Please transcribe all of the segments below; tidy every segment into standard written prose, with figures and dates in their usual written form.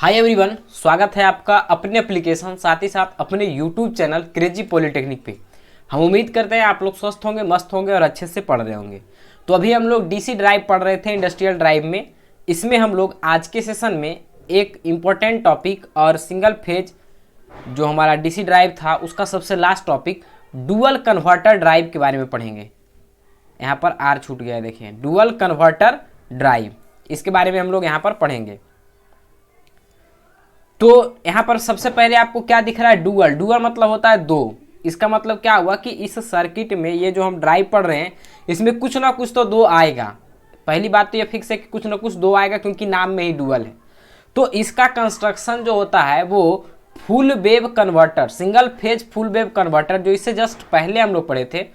Hi everyone, स्वागत है आपका अपने एप्लीकेशन साथ ही साथ अपने यूट्यूब चैनल क्रेजी पॉलिटेक्निक पे। हम उम्मीद करते हैं आप लोग स्वस्थ होंगे, मस्त होंगे और अच्छे से पढ़ रहे होंगे। तो अभी हम लोग डीसी ड्राइव पढ़ रहे थे, इंडस्ट्रियल ड्राइव में। इसमें हम लोग आज के सेशन में एक इम्पॉर्टेंट टॉपिक और सिंगल फेज जो हमारा डीसी ड्राइव था उसका सबसे last topic dual converter drive के बारे में पढ़ेंगे। यहाँ पर आर छूट गया है, देखिए डुअल कन्वर्टर ड्राइव, इसके बारे में हम लोग यहाँ पर पढ़ेंगे। तो यहाँ पर सबसे पहले आपको क्या दिख रहा है, डुअल। डुअल मतलब होता है दो। इसका मतलब क्या हुआ कि इस सर्किट में ये जो हम ड्राइव पढ़ रहे हैं इसमें कुछ ना कुछ तो दो आएगा। पहली बात तो ये फिक्स है कि कुछ ना कुछ दो आएगा, क्योंकि नाम में ही डुअल है। तो इसका कंस्ट्रक्शन जो होता है वो full wave converter, single phase full wave converter, जो इससे जस्ट पहले हम लोग पढ़े थे।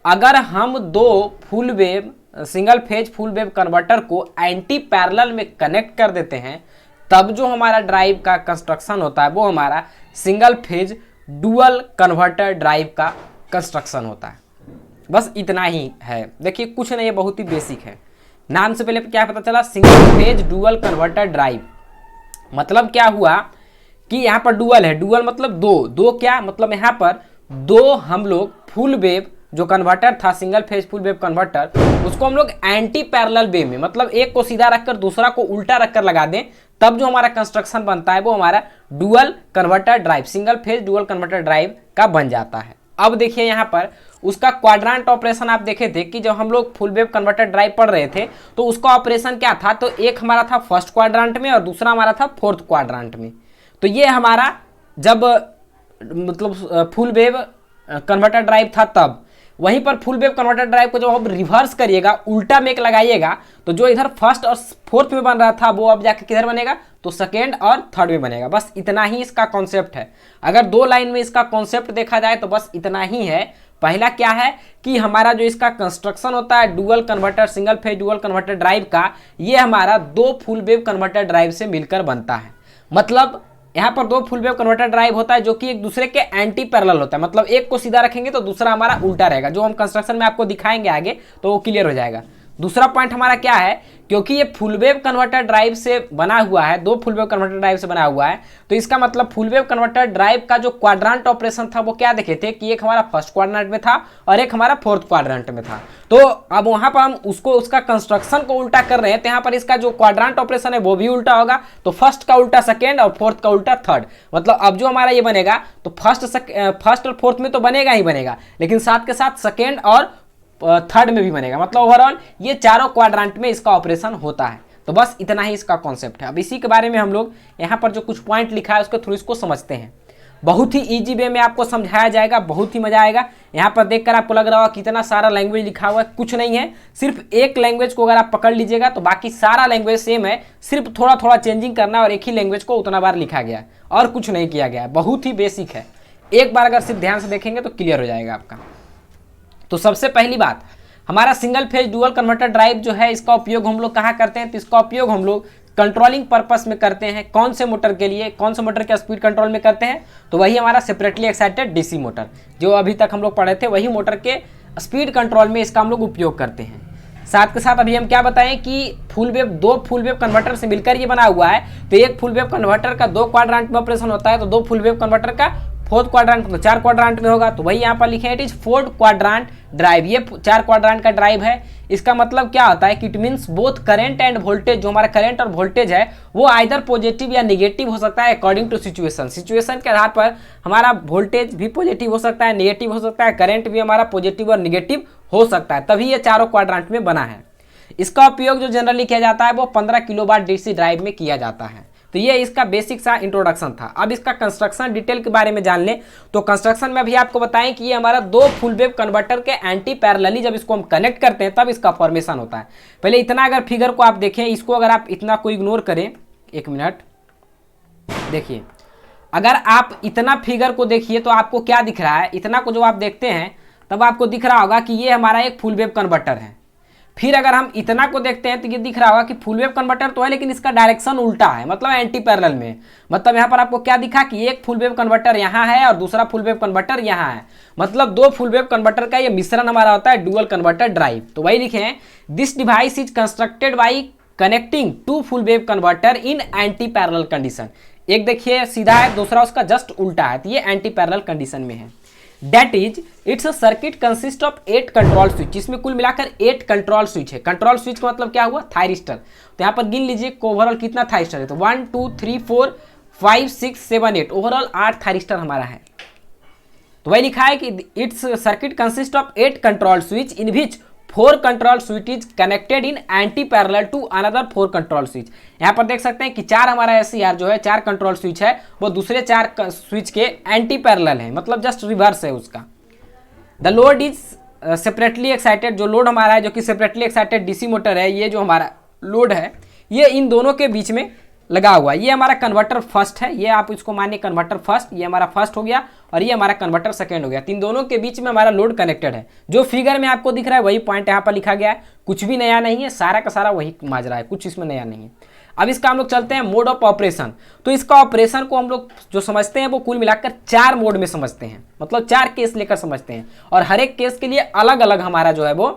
अगर हम दो full wave single phase full wave converter को एंटी पैरेलल में कनेक्ट कर देते हैं, तब जो हमारा ड्राइव का कंस्ट्रक्शन होता है वो हमारा single phase dual converter drive का कंस्ट्रक्शन होता है। बस इतना ही है, देखिए कुछ नहीं है, बहुत ही बेसिक है। नाम से पहले क्या पता चला, single phase dual converter drive. मतलब क्या हुआ कि यहाँ पर डुअल है, डुअल मतलब दो। दो क्या मतलब, यहाँ पर दो हम लोग फुल वेव जो कन्वर्टर था, single phase full wave converter, उसको हम लोग एंटी पैरेलल वे में, मतलब एक को सीधा रखकर दूसरा को उल्टा रखकर लगा दें, तब जो हमारा कंस्ट्रक्शन बनता है वो हमारा dual converter drive, single phase dual converter drive का बन जाता है। अब देखिए यहाँ पर उसका क्वाड्रेंट ऑपरेशन आप देखे थे कि जब हम लोग फुल वेव कन्वर्टर ड्राइव पढ़ रहे थे तो उसका ऑपरेशन क्या था, तो एक हमारा था फर्स्ट क्वाड्रेंट में और दूसरा हमारा था फोर्थ क्वाड्रेंट में। तो ये हमारा जब मतलब फुल वेव कन्वर्टर ड्राइव था तब, वहीं पर फुल वेव कन्वर्टर ड्राइव को जब आप रिवर्स करिएगा, उल्टा में लगाइएगा, तो जो इधर फर्स्ट और फोर्थ में बन रहा था वो अब जाके किधर बनेगा, तो सेकेंड और थर्ड में बनेगा। बस इतना ही इसका कॉन्सेप्ट है। अगर दो लाइन में इसका कॉन्सेप्ट देखा जाए तो बस इतना ही है। पहला क्या है कि हमारा जो इसका कंस्ट्रक्शन होता है dual converter, single phase dual converter drive का, ये हमारा दो फुल वेव कन्वर्टर ड्राइव से मिलकर बनता है। मतलब यहाँ पर दो फुल वेव कन्वर्टर ड्राइव होता है जो कि एक दूसरे के एंटी पैरेलल होता है। मतलब एक को सीधा रखेंगे तो दूसरा हमारा उल्टा रहेगा, जो हम कंस्ट्रक्शन में आपको दिखाएंगे आगे तो वो क्लियर हो जाएगा। दूसरा पॉइंट हमारा क्या है, क्योंकि ये फुल वेव कन्वर्टर ड्राइव से बना हुआ है, दो फुल वेव कन्वर्टर ड्राइव से बना हुआ है, तो इसका मतलब फुल वेव कन्वर्टर ड्राइव का जो क्वाड्रेंट ऑपरेशन था वो क्या देखे थे कि एक हमारा फर्स्ट क्वाड्रेंट में था और एक हमारा फोर्थ क्वाड्रेंट में था। तो अब वहां पर हम उसका कंस्ट्रक्शन को उल्टा कर रहे हैं, तो यहाँ पर इसका जो क्वाड्रेंट ऑपरेशन है वो भी उल्टा होगा। तो फर्स्ट का उल्टा सेकेंड और फोर्थ का उल्टा थर्ड। मतलब अब जो हमारा ये बनेगा तो फर्स्ट और फोर्थ में तो बनेगा ही बनेगा, लेकिन साथ के साथ सेकेंड और थर्ड में भी बनेगा। मतलब ओवरऑल ये चारों क्वाड्रेंट में इसका ऑपरेशन होता है। तो बस इतना ही इसका कॉन्सेप्ट है। अब इसी के बारे में हम लोग यहाँ पर जो कुछ पॉइंट लिखा है उसके थ्रू इसको समझते हैं। बहुत ही इजी वे में आपको समझाया जाएगा, बहुत ही मजा आएगा। यहाँ पर देखकर आपको लग रहा होगा कितना सारा लैंग्वेज लिखा हुआ है, कुछ नहीं है। सिर्फ एक लैंग्वेज को अगर आप पकड़ लीजिएगा तो बाकी सारा लैंग्वेज सेम है, सिर्फ थोड़ा थोड़ा चेंजिंग करना है और एक ही लैंग्वेज को उतना बार लिखा गया है और कुछ नहीं किया गया है। बहुत ही बेसिक है, एक बार अगर सिर्फ ध्यान से देखेंगे तो क्लियर हो जाएगा आपका। तो सबसे पहली बात, हमारा single phase dual converter drive जो है इसका उपयोग हम लोग कहाँ करते हैं, तो इसका उपयोग हम लोग कंट्रोलिंग पर्पस में करते हैं। कौन से मोटर के लिए, कौन से मोटर के स्पीड कंट्रोल में करते हैं, तो वही हमारा सेपरेटली एक्साइटेड डीसी मोटर जो अभी तक हम लोग पढ़े थे, वही मोटर के स्पीड कंट्रोल में इसका हम लोग उपयोग करते हैं। साथ के साथ अभी हम क्या बताएं कि फुल वेव, दो फुल वेव कन्वर्टर से मिलकर ये बना हुआ है। तो एक फुल वेव कन्वर्टर का दो क्वाड्रेंट में ऑपरेशन होता है, तो दो फुल वेव कन्वर्टर का फोर्थ क्वाड्रेंट में, चार क्वाड्रेंट में होगा। तो वही यहाँ पर लिखे हैं, it is fourth quadrant drive. ये चार क्वाड्रेंट का ड्राइव है। इसका मतलब क्या होता है कि it means both current end voltage, जो हमारा करंट और वोल्टेज है वो आइदर पॉजिटिव या निगेटिव हो सकता है अकॉर्डिंग टू सिचुएशन। सिचुएशन के आधार पर हमारा वोल्टेज भी पॉजिटिव हो सकता है, नेगेटिव हो सकता है, करंट भी हमारा पॉजिटिव और निगेटिव हो सकता है। तभी ये चारों क्वाड्रेंट में बना है। इसका उपयोग जो जनरली किया जाता है वो 15 किलोवाट डीसी ड्राइव में किया जाता है। तो ये इसका बेसिक सा इंट्रोडक्शन था। अब इसका कंस्ट्रक्शन डिटेल के बारे में जान लें। तो कंस्ट्रक्शन में अभी आपको बताएं कि ये हमारा दो फुल वेव कन्वर्टर के एंटी पैरेलली जब इसको हम कनेक्ट करते हैं तब इसका फॉर्मेशन होता है। पहले इतना अगर फिगर को आप देखें, इसको अगर आप इतना को इग्नोर करें, एक मिनट देखिए, अगर आप इतना फिगर को देखिए तो आपको क्या दिख रहा है, इतना को जो आप देखते हैं तब आपको दिख रहा होगा कि ये हमारा एक फुल वेव कन्वर्टर है। फिर अगर हम इतना को देखते हैं तो ये दिख रहा होगा कि फुल वेव कन्वर्टर तो है लेकिन इसका डायरेक्शन उल्टा है, मतलब एंटी पैरेलल में। मतलब यहाँ पर आपको क्या दिखा कि एक फुल वेव कन्वर्टर यहाँ है और दूसरा फुल वेव कन्वर्टर यहाँ है। मतलब दो फुल वेव कन्वर्टर का ये मिश्रण हमारा होता है डुअल कन्वर्टर ड्राइव। तो वही लिखे हैं, this device is constructed by connecting two full wave converter in anti parallel condition. एक देखिए सीधा है, दूसरा उसका जस्ट उल्टा है, तो ये एंटी पैरेलल कंडीशन में है। That is it's a circuit consist of 8 control switch, इसमें कुल मिलाकर 8 कंट्रोल स्विच है। कंट्रोल स्विच का मतलब क्या हुआ, थायरिस्टर। तो यहाँ पर गिन लीजिए ओवरऑल कितना थायरिस्टर है, तो 1 2 3 4 5 6 7 8, ओवरऑल 8 थायरिस्टर हमारा है। तो वही लिखा है कि it's circuit consist of 8 control switch in which 4 control switch is connected in anti parallel to another 4 control switch. यहाँ पर देख सकते हैं कि 4 हमारा SCR जो है 4 कंट्रोल स्विच है, वो दूसरे 4 स्विच के एंटी पैरेलल है, मतलब जस्ट रिवर्स है उसका। The load is separately excited, जो लोड हमारा है जो कि सेपरेटली एक्साइटेड DC मोटर है, ये जो हमारा लोड है ये इन दोनों के बीच में लगा हुआ है। ये हमारा कन्वर्टर फर्स्ट है, ये आप इसको मानिए कन्वर्टर फर्स्ट, ये हमारा फर्स्ट हो गया और ये हमारा कन्वर्टर सेकंड हो गया। तीन दोनों के बीच में हमारा लोड कनेक्टेड है। जो फिगर में आपको दिख रहा है वही पॉइंट यहाँ पर लिखा गया है, कुछ भी नया नहीं है, सारा का सारा वही माजरा है, कुछ इसमें नया नहीं है। अब इसका हम लोग चलते हैं मोड ऑफ ऑपरेशन। तो इसका ऑपरेशन को हम लोग जो समझते हैं वो कुल मिलाकर 4 मोड में समझते हैं, मतलब 4 केस लेकर समझते हैं और हर एक केस के लिए अलग अलग हमारा जो है वो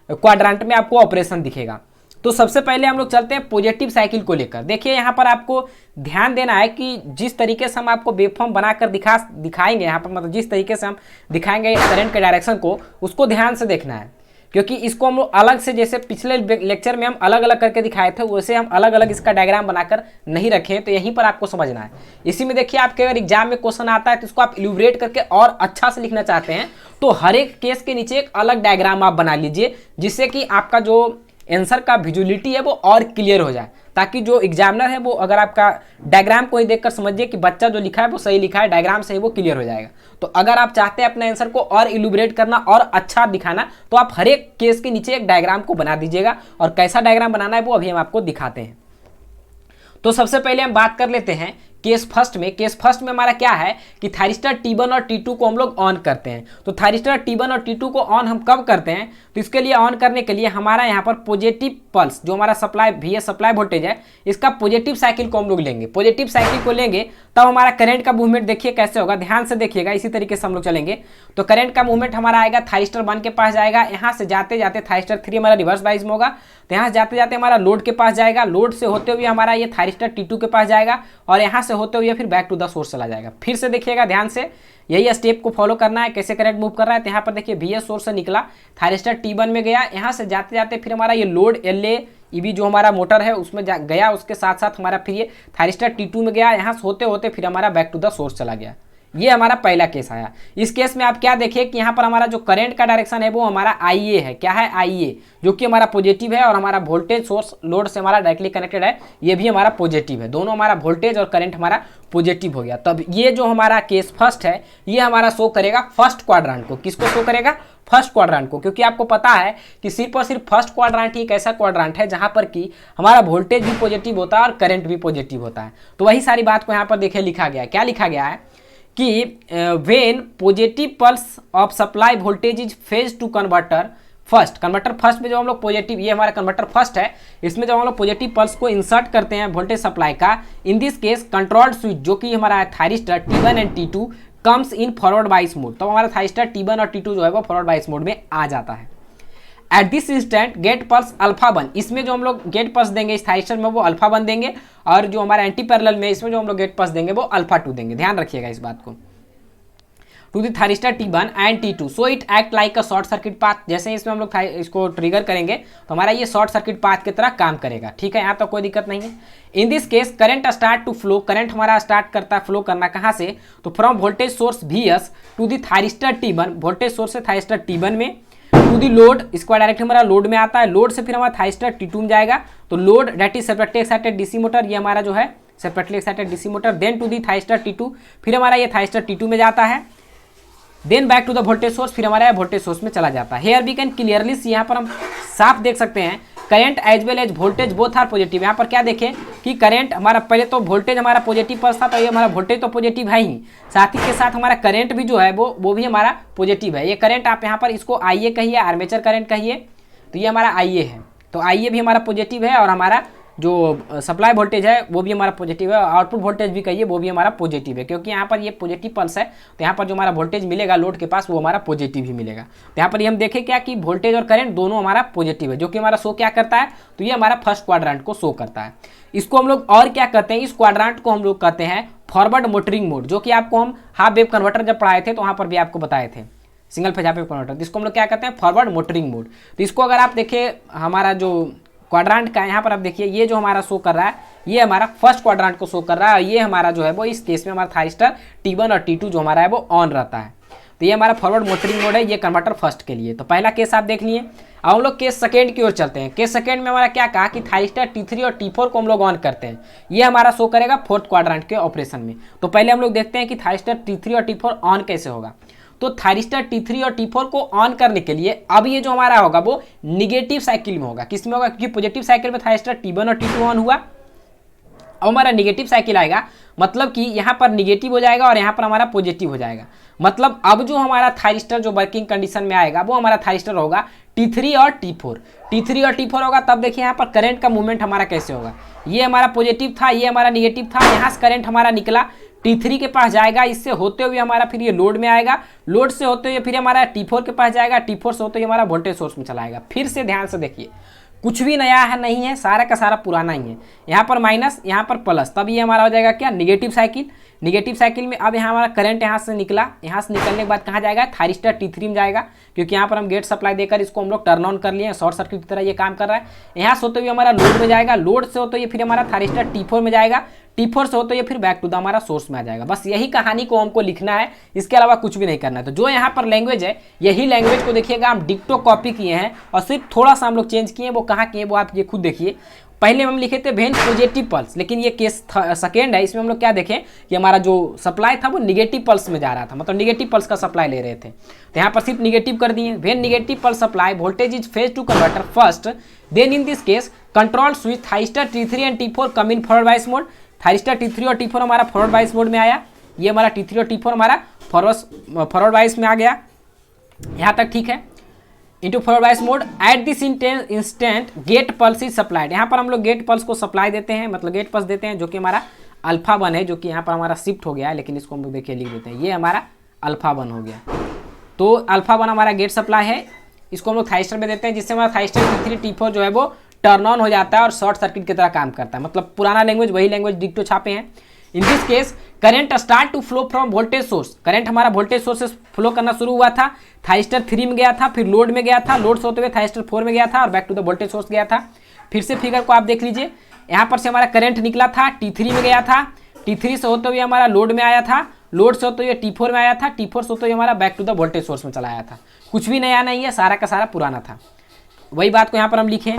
क्वाड्रेंट में आपको ऑपरेशन दिखेगा। तो सबसे पहले हम लोग चलते हैं पॉजिटिव साइकिल को लेकर। देखिए यहाँ पर आपको ध्यान देना है कि जिस तरीके से हम आपको वेवफॉर्म बनाकर दिखाएंगे यहाँ पर, मतलब जिस तरीके से हम दिखाएंगे करंट के डायरेक्शन को, उसको ध्यान से देखना है, क्योंकि इसको हम लोग अलग से, जैसे पिछले लेक्चर में हम अलग अलग करके दिखाए थे, वैसे हम अलग अलग इसका डायग्राम बनाकर नहीं रखे, तो यहीं पर आपको समझना है। इसी में देखिए आपके अगर एग्जाम में क्वेश्चन आता है तो इसको आप इल्यूबरेट करके और अच्छा से लिखना चाहते हैं तो हर एक केस के नीचे एक अलग डायग्राम आप बना लीजिए, जिससे कि आपका जो आंसर का विजुअलिटी है वो और क्लियर हो जाए, ताकि जो एग्जामिनर है वो अगर आपका डायग्राम को ही देखकर समझिए कि बच्चा जो लिखा है वो सही लिखा है, डायग्राम से ही वो क्लियर हो जाएगा। तो अगर आप चाहते हैं अपने आंसर को और इल्यूबरेट करना और अच्छा दिखाना, तो आप हर एक केस के नीचे एक डायग्राम को बना दीजिएगा, और कैसा डायग्राम बनाना है वो अभी हम आपको दिखाते हैं। तो सबसे पहले हम बात कर लेते हैं केस फर्स्ट में। केस फर्स्ट में हमारा क्या है कि थायरिस्टर T1 और T2 को हम लोग ऑन करते हैं। तो थायरिस्टर T1 और T2 को ऑन हम कब करते हैं, तो इसके लिए ऑन करने के लिए हमारा यहाँ पर पॉजिटिव पल्स जो हमारा सप्लाई VS सप्लाई वोल्टेज है, इसका पॉजिटिव साइकिल को हम लोग लेंगे। पॉजिटिव साइकिल को लेंगे तब हमारा करंट का मूवमेंट देखिए कैसे होगा, ध्यान से देखिएगा, इसी तरीके से हम लोग चलेंगे। तो करंट का मूवमेंट हमारा आएगा थायरिस्टर 1 के पास जाएगा, यहाँ से जाते जाते थायरिस्टर 3 हमारा रिवर्स बाइज में होगा, तो यहाँ से जाते जाते हमारा लोड के पास जाएगा, लोड से होते हुए हमारा ये थायरिस्टर T2 के पास जाएगा, और यहाँ से होते हुए फिर बैक टू द सोर्स चला जाएगा। फिर से देखिएगा ध्यान से, यही स्टेप को फॉलो करना है, कैसे करंट मूव कर रहा है। तो यहाँ पर देखिए VS सोर्स से निकला, थायरिस्टर T1 में गया, यहाँ से जाते जाते फिर हमारा ये लोड LA EB जो हमारा मोटर है उसमें गया, उसके साथ साथ हमारा फिर ये थायरिस्टर T2 में गया, यहाँ से होते होते फिर हमारा बैक टू द सोर्स चला गया। ये हमारा पहला केस आया। इस केस में आप क्या देखिए कि यहाँ पर हमारा जो करंट का डायरेक्शन है वो हमारा IA है। क्या है, IA, जो कि हमारा पॉजिटिव है, और हमारा वोल्टेज सोर्स लोड से हमारा डायरेक्टली कनेक्टेड है, ये भी हमारा पॉजिटिव है। दोनों हमारा वोल्टेज और करंट हमारा पॉजिटिव हो गया। तब ये जो हमारा केस फर्स्ट है ये हमारा शो करेगा फर्स्ट क्वाड्रेंट को। किसको शो करेगा, फर्स्ट क्वाड्रेंट को, क्योंकि आपको पता है कि सिर्फ और सिर्फ फर्स्ट क्वाड्रेंट ही एक ऐसा क्वाड्रेंट है जहां पर कि हमारा वोल्टेज भी पॉजिटिव होता है और करंट भी पॉजिटिव होता है। तो वही सारी बात को यहाँ पर देखिए लिखा गया है। क्या लिखा गया है कि when positive pulse of supply voltage is phase to converter first. Converter first में जो हम लोग पॉजिटिव, ये हमारा कन्वर्टर फर्स्ट है, इसमें जब हम लोग पॉजिटिव पल्स को इंसर्ट करते हैं वोल्टेज सप्लाई का, इन दिस केस कंट्रोल्ड स्विच जो कि हमारा thyristor T1 and T2 comes in forward बाइस मोड। तो हमारा थायरिस्टर T1 और T2 जो है वो फॉरवर्ड बाइस मोड में आ जाता है। At this instant gate pulse alpha 1, इसमें जो हम लोग गेट पल्स देंगे इस थायरिस्टर में वो अल्फा 1 देंगे, और जो हमारा एंटी पैरेलल में इसमें जो हम लोग गेट पल्स देंगे वो अल्फा 2 देंगे। ध्यान रखिएगा इस बात को। To the thyristor T1 and T2 so it act like a short circuit path. जैसे ही इसमें हम लोग इसको ट्रिगर करेंगे तो हमारा ये शॉर्ट सर्किट पाथ की तरह काम करेगा। ठीक है, यहाँ तो कोई दिक्कत नहीं है। In this case current start to flow, current हमारा स्टार्ट करता है फ्लो करना कहाँ से, तो from voltage source VS to the thyristor T1, voltage source से थायरिस्टर T1 में, टू दी लोड, इसका डायरेक्ट हमारा लोड में आता है, लोड से फिर हमारा थायरिस्टर T2 में जाएगा। तो load that is separately excited DC motor, ये हमारा जो है separately excited DC motor, then to the thyristor T2, फिर हमारा ये थायरिस्टर T2 में जाता है, then back to the voltage source, फिर हमारा वोल्टेज सोर्स में चला जाता है। Here we can clearly see, यहाँ पर हम साफ देख सकते हैं current as well as voltage both are positive. यहाँ पर क्या देखें कि करंट हमारा, पहले तो वोल्टेज हमारा पॉजिटिव पर था, तो ये हमारा वोल्टेज तो पॉजिटिव है ही, साथ ही के साथ हमारा करंट भी जो है वो भी हमारा पॉजिटिव है। ये करंट आप यहाँ पर इसको IA कहिए, आर्मेचर करंट कहिए, तो ये हमारा IA है। तो IA भी हमारा पॉजिटिव है, और हमारा जो सप्लाई वोल्टेज है वो भी हमारा पॉजिटिव है, आउटपुट वोल्टेज भी कहिए वो भी हमारा पॉजिटिव है, क्योंकि यहाँ पर ये पॉजिटिव पल्स है तो यहाँ पर जो हमारा वोल्टेज मिलेगा लोड के पास वो हमारा पॉजिटिव ही मिलेगा। तो यहाँ पर ये हम देखें क्या कि वोल्टेज और करंट दोनों हमारा पॉजिटिव है, जो कि हमारा शो क्या करता है, तो ये हमारा फर्स्ट क्वाड्रेंट को शो करता है। इसको हम लोग और क्या कहते हैं, इस क्वाड्रेंट को हम लोग कहते हैं फॉरवर्ड मोटरिंग मोड, जो कि आपको हम हाफ वेव कन्वर्टर जब पढ़ाए थे तो वहाँ पर भी आपको बताए थे, single phase half wave converter. तो इसको हम लोग क्या कहते हैं, फॉरवर्ड मोटरिंग मोड। तो इसको अगर आप देखिए हमारा जो क्वाड्रेंट का यहाँ पर आप देखिए ये जो हमारा शो कर रहा है ये हमारा फर्स्ट क्वाड्रेंट को शो कर रहा है, और ये हमारा जो है वो इस केस में हमारा थाइरिस्टर T1 और T2 जो हमारा है वो ऑन रहता है। तो ये हमारा फॉरवर्ड मोटरिंग मोड है, ये कन्वर्टर फर्स्ट के लिए। तो पहला केस आप देख लिए। अब हम लोग केस सेकेंड की ओर चलते हैं। केस सेकेंड में हमारा क्या कहा कि थाइरिस्टर T3 और T4 को हम लोग ऑन करते हैं, ये हमारा शो करेगा फोर्थ क्वाड्रेंट के ऑपरेशन में। तो पहले हम लोग देखते हैं कि थाइरिस्टर T3 और T4 ऑन कैसे होगा। तो थाइरिस्टर T3 और T4 को ऑन करने के लिए अब ये जो हमारा होगा वो निगेटिव साइकिल में होगा। किस में होगा, क्योंकि पॉजिटिव साइकिल में थाइरिस्टर T1 और T2 ऑन हुआ। अब हमारा निगेटिव साइकिल आएगा, मतलब कि यहाँ पर निगेटिव हो जाएगा और यहाँ पर हमारा पॉजिटिव हो जाएगा। मतलब अब जो हमारा थाइरिस्टर जो वर्किंग कंडीशन में आएगा वो हमारा थाइरिस्टर होगा T3 और T4। T3 और T4 होगा तब देखिए यहाँ पर करंट का मूवमेंट हमारा कैसे होगा। ये हमारा पॉजिटिव था, ये हमारा निगेटिव था, यहाँ से करंट हमारा निकला T3 के पास जाएगा, इससे होते हुए हमारा फिर ये लोड में आएगा, लोड से होते हुए फिर हमारा T4 के पास जाएगा, T4 से होते हुए हमारा वोल्टेज सोर्स में चला आएगा। फिर से ध्यान से देखिए, कुछ भी नया है नहीं है, सारा का सारा पुराना ही है। यहाँ पर माइनस, यहाँ पर प्लस, तब ये हमारा हो जाएगा क्या, निगेटिव साइकिल। निगेटिव साइकिल में अब यहाँ हमारा करंट यहाँ से निकला, यहाँ से निकलने के बाद कहाँ जाएगा, थाइरिस्टर T3 में जाएगा, क्योंकि यहाँ पर हम गेट सप्लाई देकर इसको हम लोग टर्न ऑन कर लिए हैं, शॉर्ट सर्किट की तरह ये काम कर रहा है। यहाँ से होते हुए हमारा लोड में जाएगा, लोड से होते हुए फिर हमारा थाइरिस्टर T4 में जाएगा, T4 से होते हुए फिर बैक टू द हमारा सोर्स में आ जाएगा। बस यही कहानी को हमको लिखना है, इसके अलावा कुछ भी नहीं करना है। तो जो यहाँ पर लैंग्वेज है यही लैंग्वेज को देखिएगा हम डिक्टो कॉपी किए हैं, और सिर्फ थोड़ा सा हम लोग चेंज किए हैं। वो कहाँ किए वो आप ये खुद देखिए। पहले हम लिखे थे वेन पॉजिटिव पल्स, लेकिन ये केस सेकेंड है, इसमें हम लोग क्या देखें कि हमारा जो सप्लाई था वो निगेटिव पल्स में जा रहा था, मतलब निगेटिव पल्स का सप्लाई ले रहे थे। तो यहाँ पर सिर्फ निगेटिव कर दिए। When negative pulse supply voltage is phase to converter first, then in this case control switch thyristor T3 and T4 come in forward bias mode. Thyristor T3 और T4 हमारा फॉरवर्ड बायस मोड में आया, ये हमारा T3 और T4 हमारा forward bias में आ गया। यहाँ तक ठीक है। Into forward bias mode at this instant gate pulse is supplied. यहाँ पर हम लोग गेट पल्स को सप्लाई देते हैं, मतलब गेट पल्स देते हैं, जो कि हमारा अल्फा 1 है, जो कि यहाँ पर हमारा शिफ्ट हो गया है, लेकिन इसको हम लोग देखिए लिख देते हैं, ये हमारा अल्फा 1 हो गया। तो अल्फा 1 हमारा गेट सप्लाई है, इसको हम लोग थाइरिस्टर में देते हैं, जिससे हमारा थाइरिस्टर T3 T4 जो है वो टर्न ऑन हो जाता है और शॉर्ट सर्किट की तरह काम करता है। मतलब पुराना लैंग्वेज वही लैंग्वेज डिक्टो छापे हैं। In this case current start to flow from voltage source. Current हमारा वोल्टेज सोर्स से फ्लो करना शुरू हुआ था, थाइरिस्टर 3 में गया था, फिर लोड में गया था, लोड से होते हुए थाइरिस्टर 4 में गया था और back to the voltage source गया था। फिर से फिगर को आप देख लीजिए, यहाँ पर से हमारा करंट निकला था, T3 में गया था, T3 से होते हुए हमारा लोड में आया था, लोड से होते हुए T4 में आया था, T4 से होते हुए हमारा back to the voltage source में चला आया था। कुछ भी नया नहीं है, सारा का सारा पुराना था। वही बात को यहाँ पर हम लिखें,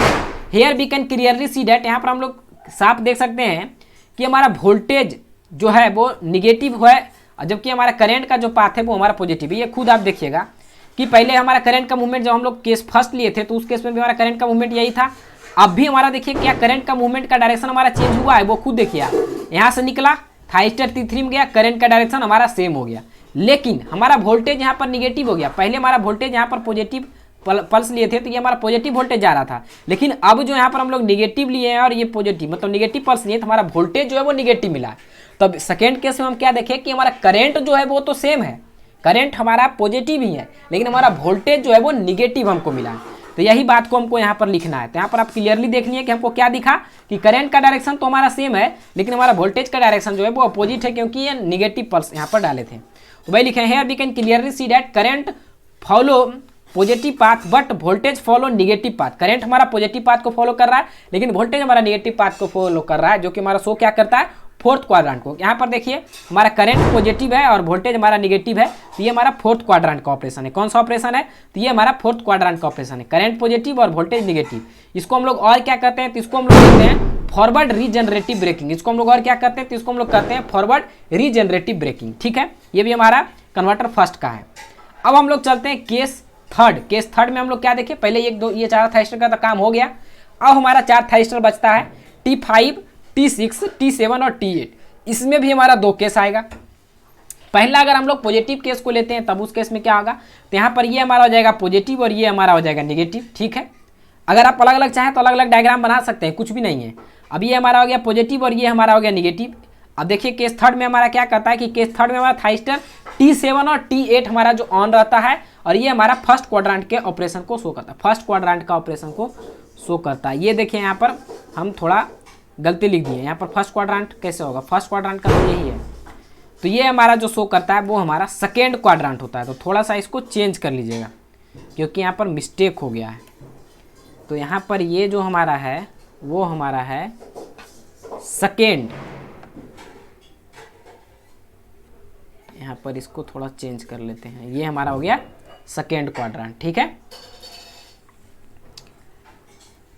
here we can clearly see that. यहाँ पर हम लोग साफ देख सकते हैं कि हमारा वोल्टेज जो है वो निगेटिव है, जबकि हमारा करंट का जो पाथ है वो हमारा पॉजिटिव है। ये खुद आप देखिएगा कि पहले हमारा करंट का मूवमेंट जब हम लोग केस फर्स्ट लिए थे तो उस केस में भी हमारा करंट का मूवमेंट यही था। अब भी हमारा देखिए क्या करंट का मूवमेंट का डायरेक्शन हमारा चेंज हुआ है, वो खुद देखिए आप। यहाँ से निकला, थाइरिस्टर T3 में गया, करंट का डायरेक्शन हमारा सेम हो गया, लेकिन हमारा वोल्टेज यहाँ पर निगेटिव हो गया। पहले हमारा वोल्टेज यहाँ पर पॉजिटिव पल्स लिए थे तो ये हमारा पॉजिटिव वोल्टेज जा रहा था, लेकिन अब जो यहाँ पर हम लोग निगेटिव लिए हैं और ये पॉजिटिव मतलब निगेटिव पल्स लिए तो हमारा वोल्टेज जो है वो निगेटिव मिला। तब सेकेंड केस में हम क्या देखें कि हमारा करंट जो है वो तो सेम है, करंट हमारा पॉजिटिव ही है, लेकिन हमारा वोल्टेज जो है वो निगेटिव हमको मिला। तो यही बात को हमको यहाँ पर लिखना है। तो यहाँ पर आप क्लियरली देख लिए कि हमको क्या दिखा कि करंट का डायरेक्शन तो हमारा सेम है, लेकिन हमारा वोल्टेज का डायरेक्शन जो है वो अपोजिट है, क्योंकि ये निगेटिव पल्स यहाँ पर डाले थे। तो वही लिखे हैं, we can clearly see that current follow positive path but voltage follow negative path. Current हमारा पॉजिटिव पाथ को फॉलो कर रहा है, लेकिन वोल्टेज हमारा निगेटिव पाथ को फॉलो कर रहा है, जो कि हमारा शो क्या करता है, फोर्थ क्वाड्रेंट को। यहाँ पर देखिए हमारा करंट पॉजिटिव है और वोल्टेज हमारा निगेटिव है, तो ये हमारा फोर्थ क्वाड्रेंट का ऑपरेशन है। कौन सा ऑपरेशन है, तो ये हमारा फोर्थ क्वाड्रेंट का ऑपरेशन है, करंट पॉजिटिव और वोल्टेज निगेटिव। इसको हम लोग और क्या कहते हैं, तो इसको हम लोग कहते हैं फॉरवर्ड रीजनरेटिव ब्रेकिंग। इसको हम लोग और क्या कहते हैं, तो इसको हम लोग कहते हैं फॉरवर्ड रीजनरेटिव ब्रेकिंग। ठीक है, ये भी हमारा कन्वर्टर फर्स्ट का है। अब हम लोग चलते हैं केस थर्ड। केस थर्ड में हम लोग क्या देखें, पहले एक दो ये 4 थाइरिस्टर का तो काम हो गया। अब हमारा 4 थाइरिस्टर बचता है, T5, T6, T7 और T8। इसमें भी हमारा 2 केस आएगा। पहला अगर हम लोग पॉजिटिव केस को लेते हैं तब उस केस में क्या होगा, तो यहाँ पर ये हमारा हो जाएगा पॉजिटिव और ये हमारा हो जाएगा निगेटिव। ठीक है, अगर आप अलग अलग चाहें तो अलग अलग डायग्राम बना सकते हैं, कुछ भी नहीं है। अब ये हमारा हो गया पॉजिटिव और ये हमारा हो गया निगेटिव। अब देखिए केस थर्ड में हमारा क्या करता है कि केस थर्ड में हमारा थाइस्टर T7 और T8 हमारा जो ऑन रहता है और ये हमारा फर्स्ट क्वाड्रेंट के ऑपरेशन को शो करता है, फर्स्ट क्वाड्रेंट का ऑपरेशन को शो करता है। ये देखिए यहाँ पर हम थोड़ा गलती लिख दिए, यहाँ पर फर्स्ट क्वाड्रेंट कैसे होगा, फर्स्ट क्वाड्रेंट का तो यही है। तो ये हमारा जो शो करता है वो हमारा सेकेंड क्वाड्रेंट होता है। तो थोड़ा सा इसको चेंज कर लीजिएगा क्योंकि यहाँ पर मिस्टेक हो गया है। तो यहाँ पर ये जो हमारा है वो हमारा है सेकेंड, यहाँ पर इसको थोड़ा चेंज कर लेते हैं, ये हमारा हो गया सेकेंड क्वाड्रेंट, ठीक है।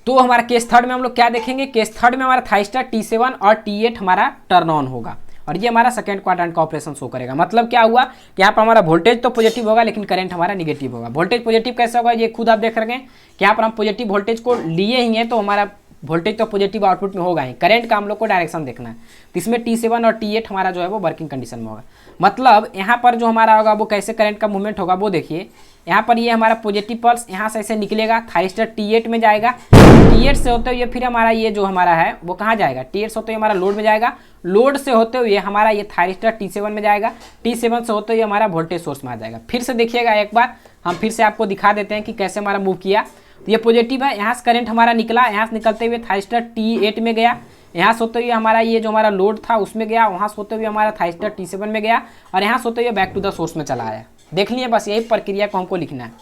तो हमारा केस थर्ड में हम लोग क्या देखेंगे, केस थर्ड में हमारा थाइस्टर T7 और T8 हमारा टर्न ऑन होगा और ये हमारा सेकेंड क्वाड्रेंट का ऑपरेशन शो करेगा। मतलब क्या हुआ कि यहाँ पर हमारा वोल्टेज तो पॉजिटिव होगा लेकिन करंट हमारा निगेटिव होगा। वोल्टेज पॉजिटिव कैसे होगा ये खुद आप देख रहे हैं कि यहाँ पर हम पॉजिटिव वोल्टेज को लिए ही हैं तो हमारा वोल्टेज तो पॉजिटिव आउटपुट में होगा ही, करंट का हम लोग को डायरेक्शन देखना है। तो इसमें T7 और T8 हमारा जो है वो वर्किंग कंडीशन में होगा। मतलब यहाँ पर जो हमारा होगा वो कैसे करंट का मूवमेंट होगा वो देखिए, यहाँ पर ये हमारा पॉजिटिव पल्स यहाँ से ऐसे निकलेगा, थाइस्टर T8 में जाएगा, T8 से होते हुए फिर हमारा ये जो हमारा है वो कहाँ जाएगा, T8 से होते हुए हमारा लोड में जाएगा, लोड से होते हुए हमारा ये थाइस्टर T7 में जाएगा, T7 से होते हुए हमारा वोल्टेज सोर्स में आ जाएगा। फिर से देखिएगा एक बार, हम फिर से आपको दिखा देते हैं कि कैसे हमारा मूव किया। तो ये पॉजिटिव है, यहाँ से करंट हमारा निकला, यहाँ से निकलते हुए थाइस्टर T8 में गया, यहाँ से होते हुए हमारा ये जो हमारा लोड था उसमें गया, वहाँ से होते हुए हमारा थाइस्टर T7 में गया और यहाँ से होते हुए बैक टू द सोर्स में चला आया। देख लिए, बस यही प्रक्रिया को हमको लिखना है।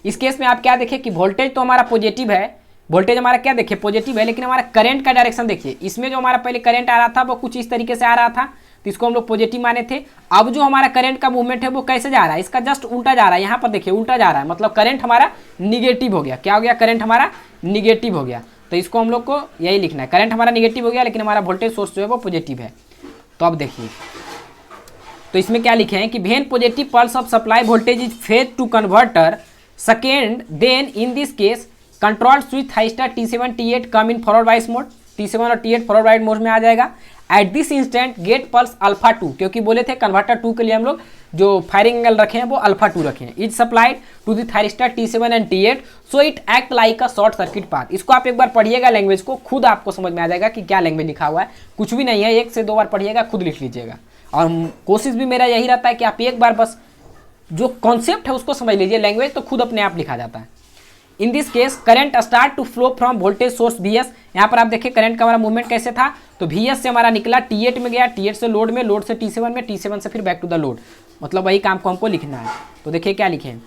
इस केस में आप क्या देखें कि वोल्टेज तो हमारा पॉजिटिव है, वोल्टेज हमारा क्या देखिए पॉजिटिव है, लेकिन हमारा करंट का डायरेक्शन देखिए, इसमें जो हमारा पहले करंट आ रहा था वो कुछ इस तरीके से आ रहा था तो इसको हम लोग पॉजिटिव माने थे। अब जो हमारा करंट का मूवमेंट है वो कैसे जा रहा है, इसका जस्ट उल्टा जा रहा है, यहाँ पर देखिए उल्टा जा रहा है, मतलब करंट हमारा निगेटिव हो गया। क्या हो गया, करंट हमारा निगेटिव हो गया। तो इसको हम लोग को यही लिखना है, करंट हमारा निगेटिव हो गया लेकिन हमारा वोल्टेज सोर्स जो है वो पॉजिटिव है। तो अब देखिए, तो इसमें क्या लिखे हैं कि when positive pulse of supply voltage is fed to converter second, then in this case control switch thyristor T7 T8 come in forward bias mode, T7 और T8 फॉरवर्ड बायस मोड में आ जाएगा। At this instant gate pulse alpha 2, क्योंकि बोले थे converter 2 के लिए हम लोग जो फायरिंग एंगल रखे हैं वो अल्फा 2 रखे हैं, is supplied to the thyristor T7 and T8 so it act like a short circuit path. इसको आप एक बार पढ़िएगा लैंग्वेज को, खुद आपको समझ में आ जाएगा कि क्या लैंग्वेज लिखा हुआ है, कुछ भी नहीं है, 1 से 2 बार पढ़िएगा, खुद लिख लीजिएगा। और कोशिश भी मेरा यही रहता है कि आप एक बार बस जो कॉन्सेप्ट है उसको समझ लीजिए, लैंग्वेज तो खुद अपने आप लिखा जाता है। In this case current start to flow from voltage source VS, यहाँ पर आप देखिए करंट का हमारा मूवमेंट कैसे था, तो VS से हमारा निकला T8 में गया, T8 से लोड में, लोड से T7 में, T7 से फिर बैक टू द लोड, मतलब वही काम को हमको लिखना है। तो देखिए क्या लिखे हैं,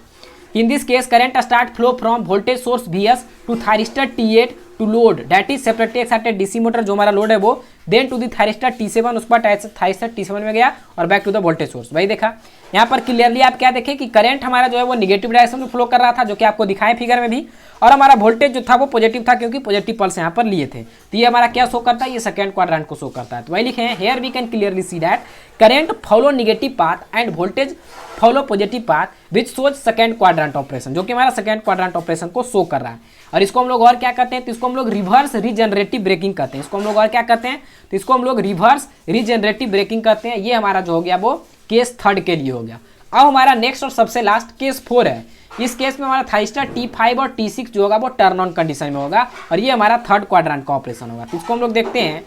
in this case current start flow from voltage source VS टू थाइस्टर T8 to load that is separately excited DC motor, जो हमारा लोड है वो, then to the thyristor T7, उस पर थाइस्टर T7 में गया और back to the voltage source. वही देखा यहाँ पर क्लियरली आप क्या देखें कि करंट हमारा जो है वो निगेटिव डायरेक्शन में फ्लो कर रहा था, जो कि आपको दिखाए फिगर में भी, और हमारा वोल्टेज जो था वो पॉजिटिव था क्योंकि पॉजिटिव पल्स यहाँ पर लिए थे। तो ये हमारा क्या शो करता है, ये सेकंड क्वाड्रेंट को शो करता है। तो वही लिखे हैं, here we can clearly see that current follow negative path and voltage follow positive path which shows second quadrant operation, जो कि हमारा सेकंड क्वाड्रेंट ऑपरेशन को शो कर रहा है। और इसको हम लोग और क्या कहते हैं, तो इसको हम लोग रिवर्स रीजनरेटिव ब्रेकिंग कहते हैं। इसको हम लोग और क्या कहते हैं, तो इसको हम लोग रिवर्स रीजनरेटिव ब्रेकिंग कहते हैं। ये हमारा जो हो गया वो केस थर्ड के लिए हो गया। अब हमारा नेक्स्ट और सबसे लास्ट केस 4 है। इस केस में हमारा थाइस्टर T5 और T6 जो होगा वो टर्न ऑन कंडीशन में होगा और ये हमारा थर्ड क्वाड्रेंट का ऑपरेशन होगा। तो इसको हम लोग देखते हैं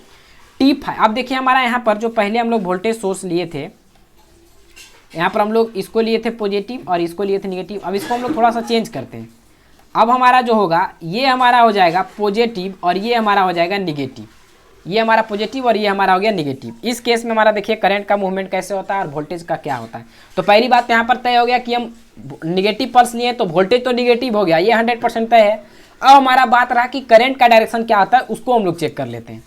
T5। अब देखिए हमारा यहाँ पर जो पहले हम लोग वोल्टेज सोर्स लिए थे, यहाँ पर हम लोग इसको लिए थे पॉजिटिव और इसको लिए थे निगेटिव। अब इसको हम लोग थोड़ा सा चेंज करते हैं। अब हमारा जो होगा ये हमारा हो जाएगा पॉजिटिव और ये हमारा हो जाएगा निगेटिव, ये हमारा पॉजिटिव और ये हमारा हो गया निगेटिव। इस केस में हमारा देखिए करंट का मूवमेंट कैसे होता है और वोल्टेज का क्या होता है। तो पहली बात यहाँ पर तय हो गया कि हम निगेटिव पल्स लिए तो वोल्टेज तो निगेटिव हो गया, ये 100% तय है। अब हमारा बात रहा कि करंट का डायरेक्शन क्या होता है, उसको हम लोग चेक कर लेते हैं।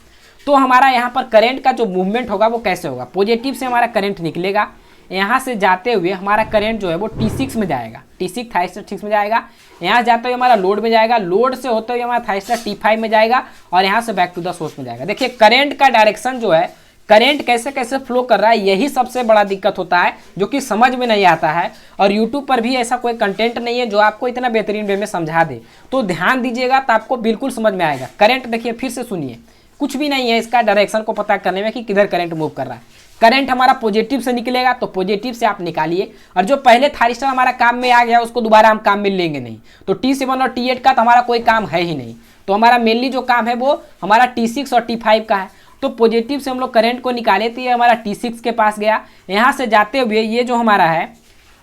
तो हमारा यहाँ पर करंट का जो मूवमेंट होगा वो कैसे होगा, पॉजिटिव से हमारा करंट निकलेगा, यहाँ से जाते हुए हमारा करंट जो है वो T6 में जाएगा, T6 थाइस्टर 6 में जाएगा, यहाँ जाते हुए हमारा लोड में जाएगा, लोड से होते हुए हमारा थाइस्टर T5 में जाएगा और यहाँ से बैक टू द सोर्स में जाएगा। देखिए करंट का डायरेक्शन जो है, करंट कैसे कैसे फ्लो कर रहा है, यही सबसे बड़ा दिक्कत होता है जो कि समझ में नहीं आता है। और यूट्यूब पर भी ऐसा कोई कंटेंट नहीं है जो आपको इतना बेहतरीन वे में समझा दे। तो ध्यान दीजिएगा तो आपको बिल्कुल समझ में आएगा। करंट देखिए फिर से सुनिए, कुछ भी नहीं है इसका डायरेक्शन को पता करने में कि किधर करंट मूव कर रहा है। करंट हमारा पॉजिटिव से निकलेगा तो पॉजिटिव से आप निकालिए, और जो पहले थारिस्टर हमारा काम में आ गया उसको दोबारा हम काम में लेंगे नहीं। तो T7 और T8 का तो हमारा कोई काम है ही नहीं, तो हमारा मेनली जो काम है वो हमारा T6 और T5 का है। तो पॉजिटिव से हम लोग करंट को निकाले तो ये हमारा T6 के पास गया, यहाँ से जाते हुए ये जो हमारा है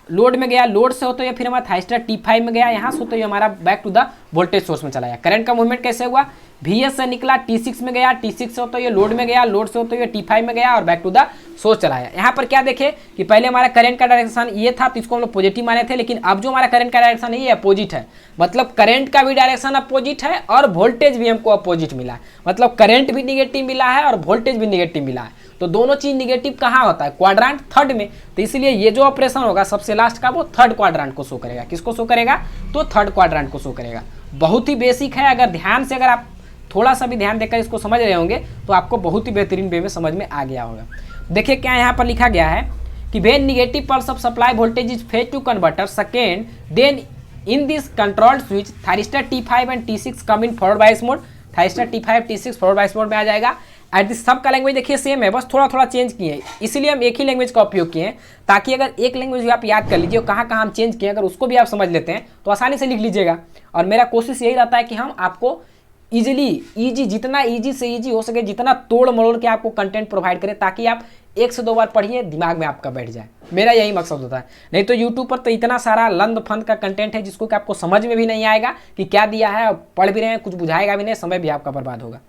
लोड में गया, लोड से होते हुए फिर हमारा थाइस्टर T5 में गया, यहाँ से होते हुए हमारा back to the voltage source में चला गया। करंट का मूवमेंट कैसे हुआ, VS से निकला T6 में गया, T6 से होते हुए लोड में गया, लोड से होते हुए T5 में गया और बैक टू द सोर्स चला गया। यहाँ पर क्या देखे कि पहले हमारा करंट का डायरेक्शन ये था तो इसको हम लोग पॉजिटिव माने थे, लेकिन अब जो हमारा करंट का डायरेक्शन है ये अपोजिट है। मतलब करंट का भी डायरेक्शन अपोजिट है और वोल्टेज भी हमको अपोजिट मिला है। मतलब करंट भी निगेटिव मिला है और वोल्टेज भी निगेटिव मिला है। तो दोनों चीज निगेटिव कहाँ होता है, क्वाड्रांट थर्ड में। तो इसलिए ये जो ऑपरेशन होगा सबसे लास्ट का वो थर्ड क्वाड्रांट को शो करेगा। किसको शो करेगा, तो थर्ड क्वाड्रांट को शो करेगा। बहुत ही बेसिक है, अगर ध्यान से अगर आप थोड़ा सा भी ध्यान देकर इसको समझ रहे होंगे तो आपको बहुत ही बेहतरीन वे में समझ में आ गया होगा। देखिए क्या यहाँ पर लिखा गया है कि when negative pulse of supply voltage is fed to converter second, then in this controlled switch thyristor T5 and T6 come in forward bias mode. Thyristor T5 T6 forward bias mode में आ जाएगा। At this सब का language देखिए same है, बस थोड़ा थोड़ा चेंज किए हैं, इसीलिए हम एक ही लैंग्वेज का उपयोग किए हैं, ताकि अगर एक लैंग्वेज भी आप याद कर लीजिए कहाँ कहाँ हम चेंज किए, अगर उसको भी आप समझ लेते हैं तो आसानी से लिख लीजिएगा। और मेरा कोशिश यही रहता है कि हम आपको ईजी जितना ईजी से ईजी हो सके, जितना तोड़ मरोड़ के आपको कंटेंट प्रोवाइड करें, ताकि आप 1 से 2 बार पढ़िए दिमाग में आपका बैठ जाए। मेरा यही मकसद होता है। नहीं तो यूट्यूब पर तो इतना सारा लंद फंद का कंटेंट है जिसको कि आपको समझ में भी नहीं आएगा कि क्या दिया है, पढ़ भी रहे हैं कुछ बुझाएगा भी नहीं, समय भी आपका बर्बाद होगा।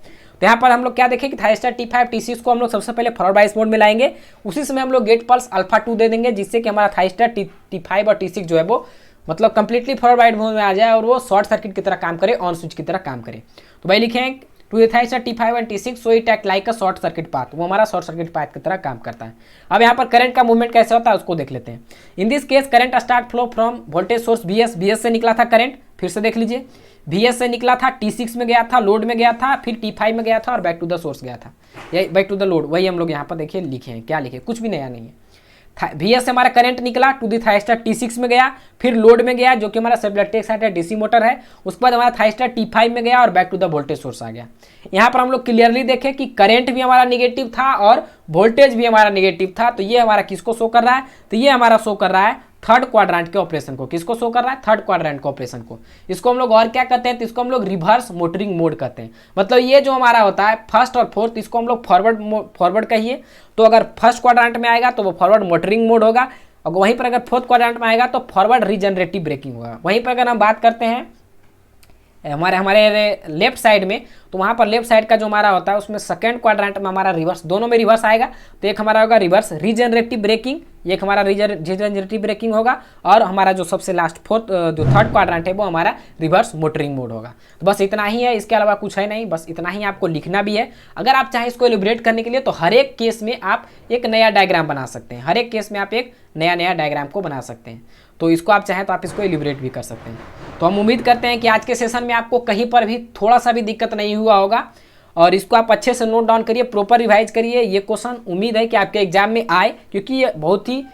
तो यहाँ पर हम लोग क्या देखें कि थाइरिस्टर T5 T6 को हम लोग सबसे पहले फॉरवर्ड बायस मोड में लाएंगे, उसी समय हम लोग गेट पल्स अल्फा 2 दे देंगे, जिससे कि हमारा थाइरिस्टर T5 और T6 जो है वो मतलब कंप्लीटली फॉरवर्ड बायस मोड में आ जाए और वो शॉर्ट सर्किट की तरह काम करे, ऑन स्विच की तरह काम करे। तो भाई लिखें to the thyristor T5 and T6 so it act like a short circuit path, वो हमारा शॉर्ट सर्किट पाथ की तरह काम करता है। अब यहाँ पर करंट का मूवमेंट कैसे होता है उसको देख लेते हैं। In this case current start flow from voltage source VS से निकला था करंट, फिर से देख लीजिए VS से निकला था, T6 में गया था, लोड में गया था, फिर T5 में गया था और बैक टू द सोर्स गया था, यही बैक टू द लोड। वही हम लोग यहाँ पर देखिए लिखे हैं, क्या लिखे, कुछ भी नया नहीं है। VS से हमारा करंट निकला टू दी थाइरिस्टर T6 में गया, फिर लोड में गया जो कि हमारा सब इलेक्ट्रिक एक्साइटेड डीसी मोटर है, उसके बाद हमारा थाइरिस्टर T5 में गया और back to the voltage source आ गया। यहाँ पर हम लोग क्लियरली देखें कि करंट भी हमारा निगेटिव था और वोल्टेज भी हमारा निगेटिव था। तो ये हमारा किसको शो कर रहा है, तो ये हमारा शो कर रहा है थर्ड क्वाड्रेंट के ऑपरेशन को। किसको शो कर रहा है, थर्ड क्वाड्रेंट के ऑपरेशन को। इसको हम लोग और क्या कहते हैं, तो इसको हम लोग रिवर्स मोटरिंग मोड कहते हैं। मतलब ये जो हमारा होता है फर्स्ट और फोर्थ, इसको हम लोग फॉरवर्ड कहिए, तो अगर फर्स्ट क्वाड्रेंट में आएगा तो वो फॉरवर्ड मोटरिंग मोड होगा, और वहीं पर अगर फोर्थ क्वाड्रेंट में आएगा तो फॉरवर्ड रीजनरेटिव ब्रेकिंग होगा। वहीं पर अगर हम बात करते हैं हमारे लेफ्ट साइड में, तो वहाँ पर लेफ्ट साइड का जो हमारा होता है उसमें सेकंड क्वाड्रेंट में हमारा रिवर्स, दोनों में रिवर्स आएगा। तो एक हमारा होगा रिवर्स रीजनरेटिव ब्रेकिंग, एक हमारा रीजनरेटिव ब्रेकिंग होगा, और हमारा जो सबसे लास्ट जो थर्ड क्वाड्रेंट है वो हमारा रिवर्स मोटरिंग मोड होगा। तो बस इतना ही है, इसके अलावा कुछ है नहीं, बस इतना ही आपको लिखना भी है। अगर आप चाहें इसको एलिब्रेट करने के लिए तो हर एक केस में आप एक नया डायग्राम बना सकते हैं, हर एक केस में आप एक नया डायग्राम को बना सकते हैं। तो इसको आप चाहें तो आप इसको एलिब्रेट भी कर सकते हैं। तो हम उम्मीद करते हैं कि आज के सेशन में आपको कहीं पर भी थोड़ा सा भी दिक्कत नहीं हुआ होगा, और इसको आप अच्छे से नोट डाउन करिए, प्रॉपर रिवाइज करिए। ये क्वेश्चन उम्मीद है कि आपके एग्जाम में आए, क्योंकि ये बहुत ही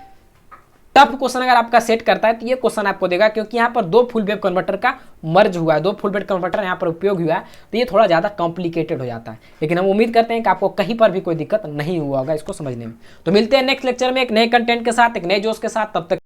टफ क्वेश्चन अगर आपका सेट करता है तो ये क्वेश्चन आपको देगा, क्योंकि यहाँ पर 2 फुल वेव कन्वर्टर का मर्ज हुआ है, 2 फुल वेव कन्वर्टर यहाँ पर उपयोग हुआ है, तो ये थोड़ा ज़्यादा कॉम्प्लिकेटेड हो जाता है। लेकिन हम उम्मीद करते हैं कि आपको कहीं पर भी कोई दिक्कत नहीं हुआ होगा इसको समझने में। तो मिलते हैं नेक्स्ट लेक्चर में एक नए कंटेंट के साथ, एक नए जोश के साथ। तब तक